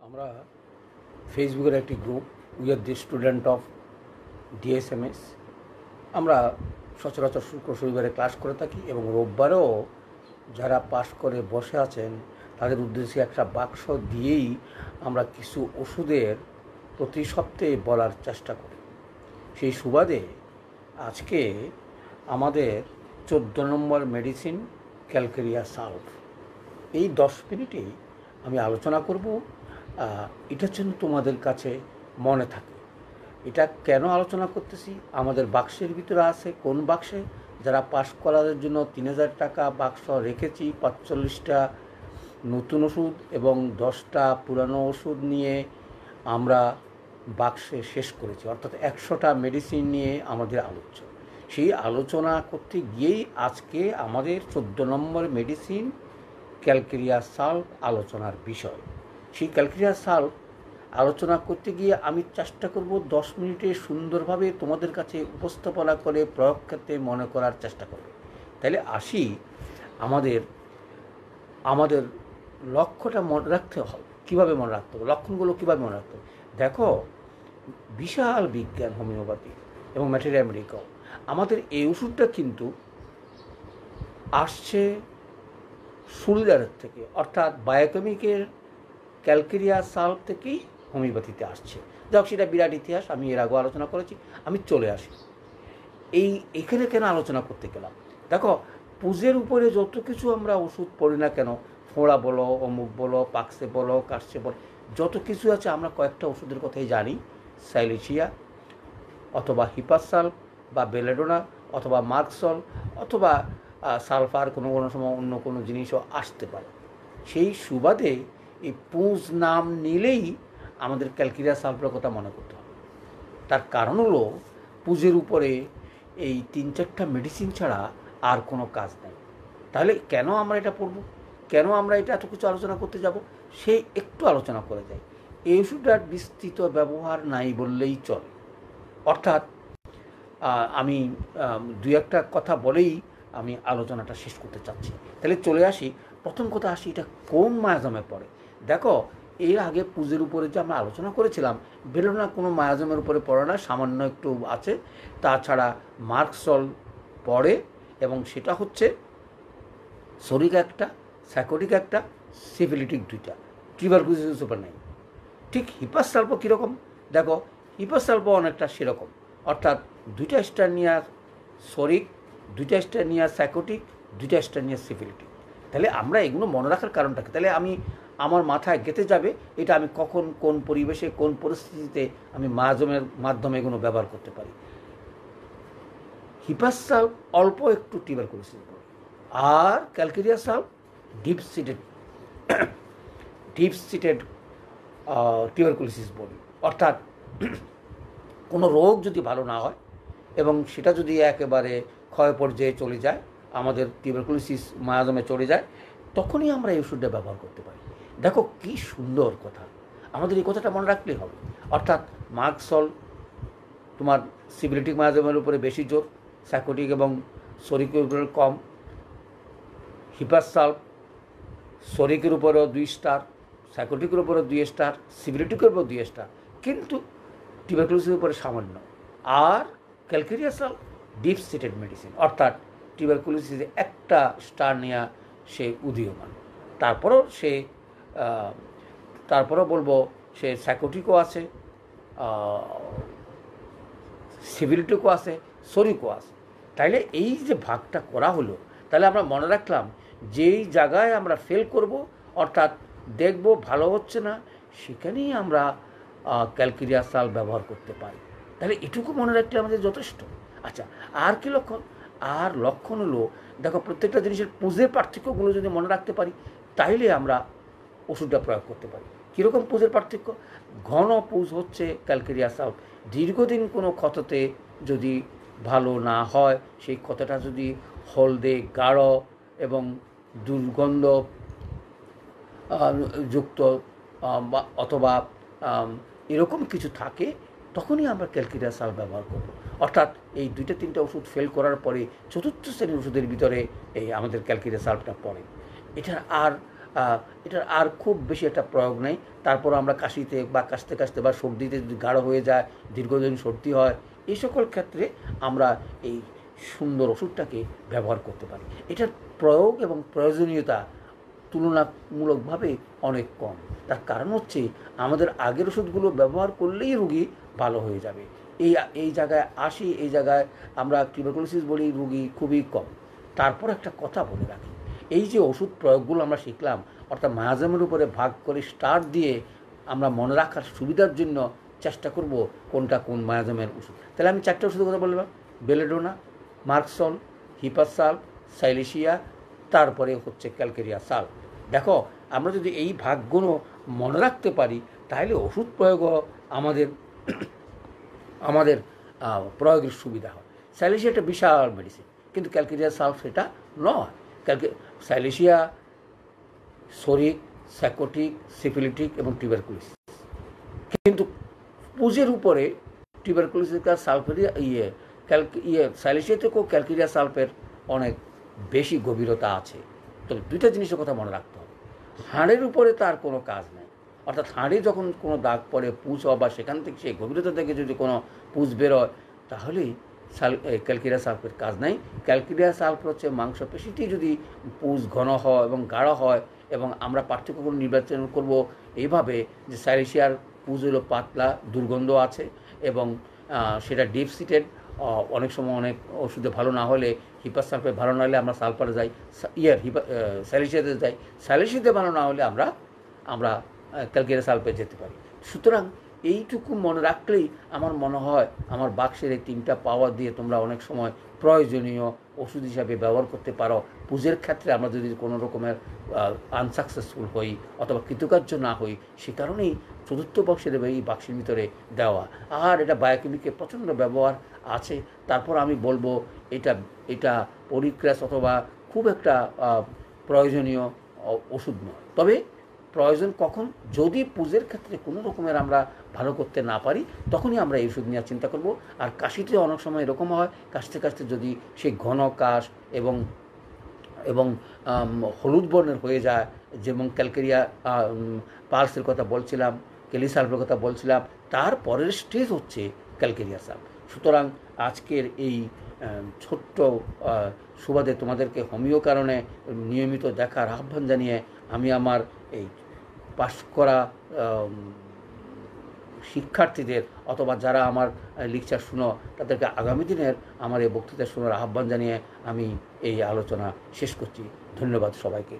আমরা ফেসবুকের একটি group we are the student of DSMS. আমরা সচরাচর শুক্র শনিবারে ক্লাস করে থাকি এবং রোববারেও যারা পাস করে বসে আছেন তাদের উদ্দেশ্যে একটা বাক্স দিয়েই আমরা কিছু ওষুধের প্রতি সপ্তাহে বলার চেষ্টা করি। সেই সুবাদে আজকে আমাদের 14 নম্বর মেডিসিন ক্যালকেরিয়া সালফ, এই 10 মিনিটেই আমি আলোচনা করব। এটার জন্য তোমাদের কাছে মনে থাকে এটা কেন আলোচনা করতেছি। আমাদের বাক্সের ভিতরে আছে, কোন বাক্সে যারা পাস করার জন্য 3000 টাকা বাক্স রেখেছি, 45টা নতুন ওষুধ এবং 10টা পুরানো ওষুধ নিয়ে আমরা বাক্সে শেষ করেছি, অর্থাৎ 100টা মেডিসিন নিয়ে আমাদের আলোচনা। সেই আলোচনা করতে গিয়েই আজকে আমাদের 14 নম্বর মেডিসিন ক্যালকেরিয়া সালফ আলোচনার বিষয়। সেই ক্যালকেরিয়া সালফ আলোচনা করতে গিয়ে আমি চেষ্টা করব 10 মিনিটে সুন্দরভাবে তোমাদের কাছে উপস্থাপনা করে প্রয়োগ ক্ষেত্রে মনে করার চেষ্টা করব। তাহলে আসি, আমাদের লক্ষ্যটা মনে রাখতে হবে। কীভাবে মনে রাখতে হবে, লক্ষণগুলো কীভাবে মনে রাখতে হবে? দেখো, বিশাল বিজ্ঞান হোমিওপ্যাথি এবং ম্যাটেরিয়াল মেডিকেল। আমাদের এই ওষুধটা কিন্তু আসছে সুলদারের থেকে, অর্থাৎ বায়োকেমিকের ক্যালকেরিয়া সালফ থেকেই হোমিওপ্যাথিতে আসছে। যাক, সেটা বিরাট ইতিহাস, আমি এর আগেও আলোচনা করেছি। আমি চলে আসি এইখানে কেন আলোচনা করতে গেলাম। দেখো, পুজের উপরে যত কিছু আমরা ওষুধ পড়ি না কেন, ফোঁড়া বলো, অমুক বলো, পাকসে বলো, কাশছে বলো, যত কিছু আছে আমরা কয়েকটা ওষুধের কথাই জানি। সাইলিশিয়া অথবা হিপাসাল বা বেলেডোনা অথবা মার্কসল অথবা সালফার, কোনো সময় অন্য কোনো জিনিসও আসতে পারে। সেই সুবাদে এই পুঁজ নাম নিলেই আমাদের ক্যালকেরিয়া সালফের কথা মনে করতে হবে। তার কারণ হলো, পুঁজের উপরে এই 3-4টা মেডিসিন ছাড়া আর কোনো কাজ নেই। তাহলে কেন আমরা এটা পড়ব, কেন আমরা এটা এত কিছু আলোচনা করতে যাব, সেই একটু আলোচনা করে যাই। এই ওষুধটার বিস্তৃত ব্যবহার নাই বললেই চলে। অর্থাৎ আমি 2-1টা কথা বলেই আমি আলোচনাটা শেষ করতে চাচ্ছি। তাহলে চলে আসি, প্রথম কথা আসি, এটা কোন মায়াজমে পড়ে। দেখো, এর আগে পুজের উপরে যে আমরা আলোচনা করেছিলাম, বেলোনা কোনো মায়াজমের উপরে পড়ে না, সামান্য একটু আছে। তাছাড়া মার্কসল পড়ে, এবং সেটা হচ্ছে সরিক একটা, সাইকোটিক একটা, সিফিলিটিক 2টা, টিউবারকুলোসিস উপর নেই। ঠিক হিপাসাল্প কীরকম, দেখো হিপাসাল্প অনেকটা সেরকম, অর্থাৎ 2টা স্টার নিয়ে সরিক, 2টা স্টার নিয়ে সাইকোটিক, 2টা স্টার নিয়ে সিফিলিটিক। তাহলে আমরা এগুলো মনে রাখার কারণটাকে, তাহলে আমার মাথায় গেঁথে যাবে এটা আমি কখন, কোন পরিবেশে, কোন পরিস্থিতিতে আমি মায়াজমের মাধ্যমে এগুলো ব্যবহার করতে পারি। হিপাসাল অল্প একটু টিউবারকুলোসিস বলে, আর calcarea sulph deep seated tuberculosis বলি। অর্থাৎ কোনো রোগ যদি ভালো না হয় এবং সেটা যদি একেবারে ক্ষয় পর্যায়ে চলে যায়, আমাদের টিউবারকুলোসিস মায়াজমে চলে যায়, তখনই আমরা এই ওষুধটা ব্যবহার করতে পারি। দেখো কি সুন্দর কথা, আমাদের এই কথাটা মনে রাখলেই হবে। অর্থাৎ মার্কসল তোমার সিফিলিটিক মায়াজমের উপরে বেশি জোর, সাইকোটিক এবং সরিকের উপরে কম। হিপাসাল্ফ সরিকের উপরেও 2 স্টার, সাইকোটিকের উপরেও 2 স্টার, সিফিলিটিকের উপর 2 স্টার, কিন্তু টিউবারকুলোসিসের উপরে সামান্য। আর calcarea sulph deep seated medicine, অর্থাৎ টিউবারকুলোসিসে 1টা স্টার নেওয়া সে উদীয়মান। তারপরও বলবো সে সাইকোটিকও আছে, সিভিলিটিকও আছে, সরিকও আছে। তাইলে এই যে ভাগটা করা হলো, তাহলে আমরা মনে রাখলাম যেই জায়গায় আমরা ফেল করব, অর্থাৎ দেখব ভালো হচ্ছে না, সেখানেই আমরা ক্যালকেরিয়া সালফ ব্যবহার করতে পারি। তাহলে এটুকু মনে রাখলে আমাদের যথেষ্ট। আচ্ছা, আর কি লক্ষণ? আর লক্ষণ হলো, দেখো প্রত্যেকটা জিনিসের পুঁজের পার্থক্যগুলো যদি মনে রাখতে পারি, তাইলে আমরা ওষুধটা প্রয়োগ করতে পারি। কীরকম পুঁজের পার্থক্য? ঘন পুঁজ হচ্ছে ক্যালকেরিয়া সালফ। দীর্ঘদিন কোনো ক্ষততে যদি ভালো না হয়, সেই ক্ষতটা যদি হলদে, গাঢ় এবং দুর্গন্ধ যুক্ত অথবা এরকম কিছু থাকে, তখনই আমরা ক্যালকেরিয়া সালফ ব্যবহার করব। অর্থাৎ এই 2-3টা ওষুধ ফেল করার পরে 4র্থ শ্রেণীর ওষুধের ভিতরে এই আমাদের ক্যালকেরিয়া সালফটা পড়ে। এটা আর এটার আর খুব বেশি একটা প্রয়োগ নেই। তারপর আমরা কাশিতে বা কাশতে বা সর্দিতে যদি গাঢ় হয়ে যায়, দীর্ঘদিন সর্দি হয়, এই সকল ক্ষেত্রে আমরা এই সুন্দর ওষুধটাকে ব্যবহার করতে পারি। এটার প্রয়োগ এবং প্রয়োজনীয়তা তুলনামূলকভাবে অনেক কম। তার কারণ হচ্ছে আমাদের আগের ওষুধগুলো ব্যবহার করলেই রোগী ভালো হয়ে যাবে। এই জায়গায় আসি, এই জায়গায় আমরা টিউবারকুলোসিস বলি রোগী খুবই কম। তারপর একটা কথা বলে রাখি, এই যে ওষুধ প্রয়োগগুলো আমরা শিখলাম, অর্থাৎ মায়াজামের উপরে ভাগ করে স্টার দিয়ে আমরা মনে রাখার সুবিধার জন্য চেষ্টা করব কোনটা কোন মায়াজামের ওষুধ। তাহলে আমি 4টে ওষুধের কথা বললাম, বেলেডোনা, মার্কসল, হিপাসাল্ফ, সাইলেশিয়া, তারপরে হচ্ছে ক্যালকেরিয়া সাল্ফ। দেখো, আমরা যদি এই ভাগগুলো মনে রাখতে পারি তাহলে ওষুধ প্রয়োগও আমাদের প্রয়োগের সুবিধা হয়। সাইলেশিয়া একটা বিশাল মেডিসিন, কিন্তু ক্যালকেরিয়া সাল্ফ সেটা নয়। সাইলেশিয়া সরিক, স্যাকোটিক, সিফিলিটিক এবং টিউবারকুলোসিস, কিন্তু পুজের উপরে টিউবারকুলোসিস সালফের সাইলেশিয়া থেকেও ক্যালকেরিয়া সালফের অনেক বেশি গভীরতা আছে। তবে দুইটা জিনিসের কথা মনে রাখতে হবে, হাড়ের উপরে তার কোনো কাজ নেই। অর্থাৎ হাড়ে যখন কোনো দাগ পড়ে, পুঁজ হয়, বা সেখান থেকে সেই গভীরতা থেকে যদি কোনো পুঁজ বেরোয়, তাহলেই ক্যালকেরিয়া সালফের কাজ নাই। ক্যালকেরিয়া সালফ হচ্ছে মাংসপেশিতেই যদি পুঁজ ঘন হয় এবং গাঢ় হয়, এবং আমরা পার্থক্যগুলো নির্বাচন করব এইভাবে যে সাইলেশিয়ার পুঁজ হলো পাতলা, দুর্গন্ধ আছে এবং সেটা ডিপ সিটেড, অনেক সময় অনেক ওষুধে ভালো না হলে, হিপাসালফে ভালো না হলে আমরা সালফারে যাই, সাইলেশিয়াতে যাই, সাইলেশিয়াতে ভালো না হলে আমরা ক্যালকেরিয়া সালফে যেতে পারি। সুতরাং এইটুকু মনে রাখলেই আমার মনে হয় আমার বাক্সের এই 3টা পাওয়ার দিয়ে তোমরা অনেক সময় প্রয়োজনীয় ওষুধ হিসাবে ব্যবহার করতে পারো। পুজোর ক্ষেত্রে আমরা যদি কোনো রকমের আনসাকসেসফুল হই অথবা কৃতকার্য না হই, সে কারণেই 4র্থ বক্সের এই বাক্সের ভিতরে দেওয়া। আর এটা বায়োকেমিকের প্রচণ্ড ব্যবহার আছে। তারপর আমি বলবো এটা পরিক্রাস অথবা খুব একটা প্রয়োজনীয় ওষুধ নয়। তবে প্রয়োজন কখন, যদি পুজোর ক্ষেত্রে কোনো রকমের আমরা ভালো করতে না পারি, তখনই আমরা এই ওষুধ নেওয়ার চিন্তা করব। আর কাশিতে অনেক সময় এরকম হয়, কাশতে যদি সেই ঘন কাশ এবং হলুদ বর্ণের হয়ে যায়, যেমন ক্যালকেরিয়া পালসের কথা বলছিলাম, ক্যালিসালফের কথা বলছিলাম, তার পরের স্টেজ হচ্ছে ক্যালকেরিয়া সালফ। সুতরাং আজকের এই ছোট্ট সুবাদে তোমাদেরকে হোমিও কারণে নিয়মিত দেখার আহ্বান জানিয়ে আমি আমার এই পাশ করা শিক্ষার্থীদের অথবা যারা আমার লেকচার শুনো, তাদেরকে আগামী দিনের আমার এই বক্তৃতা শোনার আহ্বান জানিয়ে আমি এই আলোচনা শেষ করছি। ধন্যবাদ সবাইকে।